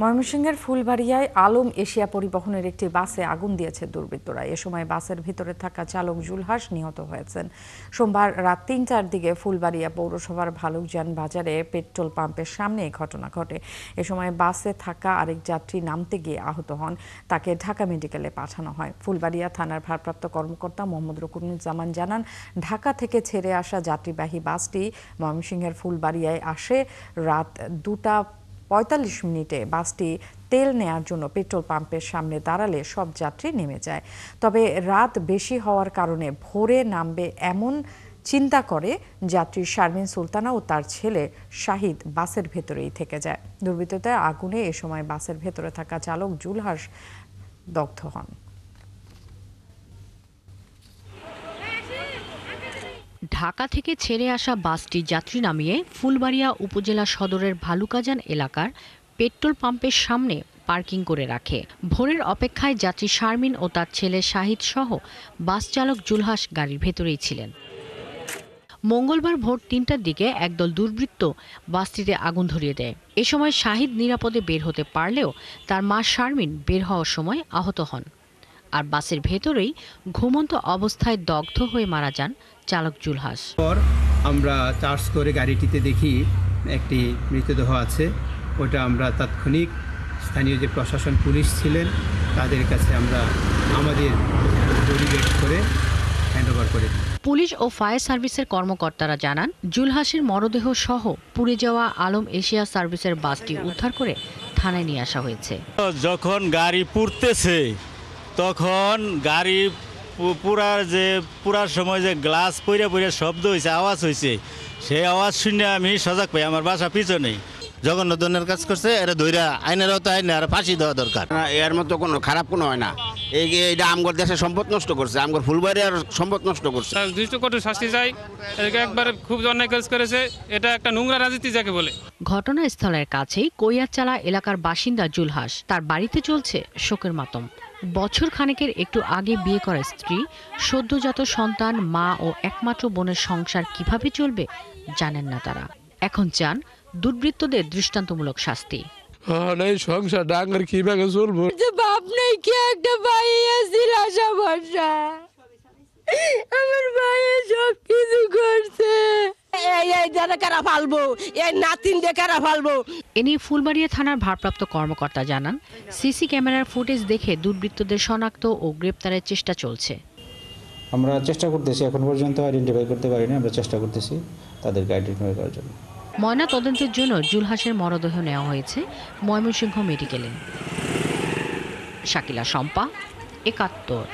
ময়মনসিংহের ফুলবাড়িয়ায় আলম এশিয়া পরিবহনের একটি বাসে আগুন দিয়েছে দুর্বৃত্তরা। এ সময় বাসের ভিতরে থাকা চালক জুলহাস নিহত হয়েছেন। সোমবার রাত ৩টার দিকে ফুলবাড়িয়া পৌরসভার ভালুকজান বাজারে পেট্রোল পাম্পের সামনে এই ঘটনা ঘটে। এ সময় বাসে থাকা আরেক যাত্রী নামতে গিয়ে আহত হন। তাকে ঢাকা মেডিকেলে পাঠানো হয়। ফুলবাড়িয়া থানার ভারপ্রাপ্ত কর্মকর্তা মোহাম্মদ রুকনুজ্জামান জানান, ঢাকা থেকে ছেড়ে আসা যাত্রীবাহী বাসটি ময়মনসিংহের ফুলবাড়িয়ায় আসে। রাত 2:45 বাসটি তেল নেয়ার জন্য পেট্রোল পাম্পের সামনে দাঁড়ালে সব যাত্রী নেমে যায়। তবে রাত বেশি হওয়ার কারণে ভোরে নামবে এমন চিন্তা করে যাত্রী শারমিন সুলতানা ও তার ছেলে শাহিদ বাসের ভেতরেই থেকে যায়। দুর্বৃত্তদের আগুনে এ সময় বাসের ভেতরে থাকা চালক জুলহাস দগ্ধ হন। ঢাকা থেকে ছেড়ে আসা বাসটি যাত্রী নামিয়ে ফুলবাড়িয়া উপজেলা সদরের ভালুকাজান এলাকার পেট্রোল পাম্পের সামনে পার্কিং করে রাখে। ভোরের অপেক্ষায় যাত্রী শারমিন ও তার ছেলে শাহিদ সহ বাস চালক জুলহাস গাড়ির ভেতরেই ছিলেন। মঙ্গলবার ভোর ৩টার দিকে একদল দুর্বৃত্ত বাসটিতে আগুন ধরিয়ে দেয়। এ সময় শাহিদ নিরাপদে বের হতে পারলেও তার মা শারমিন বের হওয়ার সময় আহত হন। আর বাসের ভেতরেই ঘুমন্ত অবস্থায় দগ্ধ হয়ে মারা যান চালক জুলহাস। আমরা চার্জ করে গাড়িটিতে দেখি একটি মৃতদেহ আছে। ওটা আমরা তাৎক্ষণিক স্থানীয় যে প্রশাসন পুলিশ ছিলেন তাদের কাছে আমরা আমাদের পরিবেশ করে হ্যান্ডওভার করে দিই। পুলিশ ও ফায়ার সার্ভিসের কর্মকর্তারা জানান, জুলহাসের মরদেহ সহ পুড়ে যাওয়া আলম এশিয়া সার্ভিসের বাসটি উদ্ধার করে থানায় নিয়ে আসা হয়েছে। যখন গাড়ি পুড়তেছে তখন গাড়ি পুরার সময় যে গ্লাস পইরা পইরা শব্দ হয়েছে, আওয়াজ হয়েছে, সেই আওয়াজ শুনে আমি সজাগ পাই। আমার বাসা পিছনেই। জঘন্য ধরনের কাজ করছে, এটা ধৈরা আইনের আওতায় আইনে আর ফাঁসি দেওয়া দরকার। এর মতো কোনো খারাপ কোনো হয় না। এইটা আমগর দেশের সম্পদ নষ্ট করছে, আমগর ফুলবাড়িয়ার সম্পদ নষ্ট করছে। দৃষ্ট কঠোর শাস্তি চাই। একবার খুব অন্যায় কাজ করেছে, এটা একটা নোংরা রাজনীতি যাকে বলে। ঘটনাস্থলের কাছেই কৈয়াচালা এলাকার বাসিন্দা জুলহাস, তার বাড়িতে চলছে শোকের মাতম। বছর খানেকের একটু আগে বিয়ে করা স্ত্রী, সদ্যজাত সন্তান, মা ও একমাত্র বোনের সংসার কিভাবে চলবে জানেন না তারা। এখন চান দুর্বৃত্তদের দৃষ্টান্তমূলক শাস্তি। সংসার ডাঙ্গার কিভাবে চলবো? বাপ নেই, কি একটা ভাই আছিল আশা ভরসা। আমার ভাই সব কিছু করছে। এ নিয়ে ফুলবাড়িয়া থানার ভারপ্রাপ্ত কর্মকর্তা জানান, সিসি ক্যামেরার ফুটেজ দেখে দুর্বৃত্তদের শনাক্ত ও গ্রেপ্তারের চেষ্টা চলছে। আমরা চেষ্টা করতেছি, এখন পর্যন্ত আইডেন্টিফাই করতে পারিনি। আমরা চেষ্টা করতেছি তাদেরকে আইডেন্টিফাই করার জন্য। ময়না তদন্তের জন্য জুলহাসের মরদেহ নেওয়া হয়েছে ময়মনসিংহ মেডিকেলে। শাকিলা শম্পা, ৭১।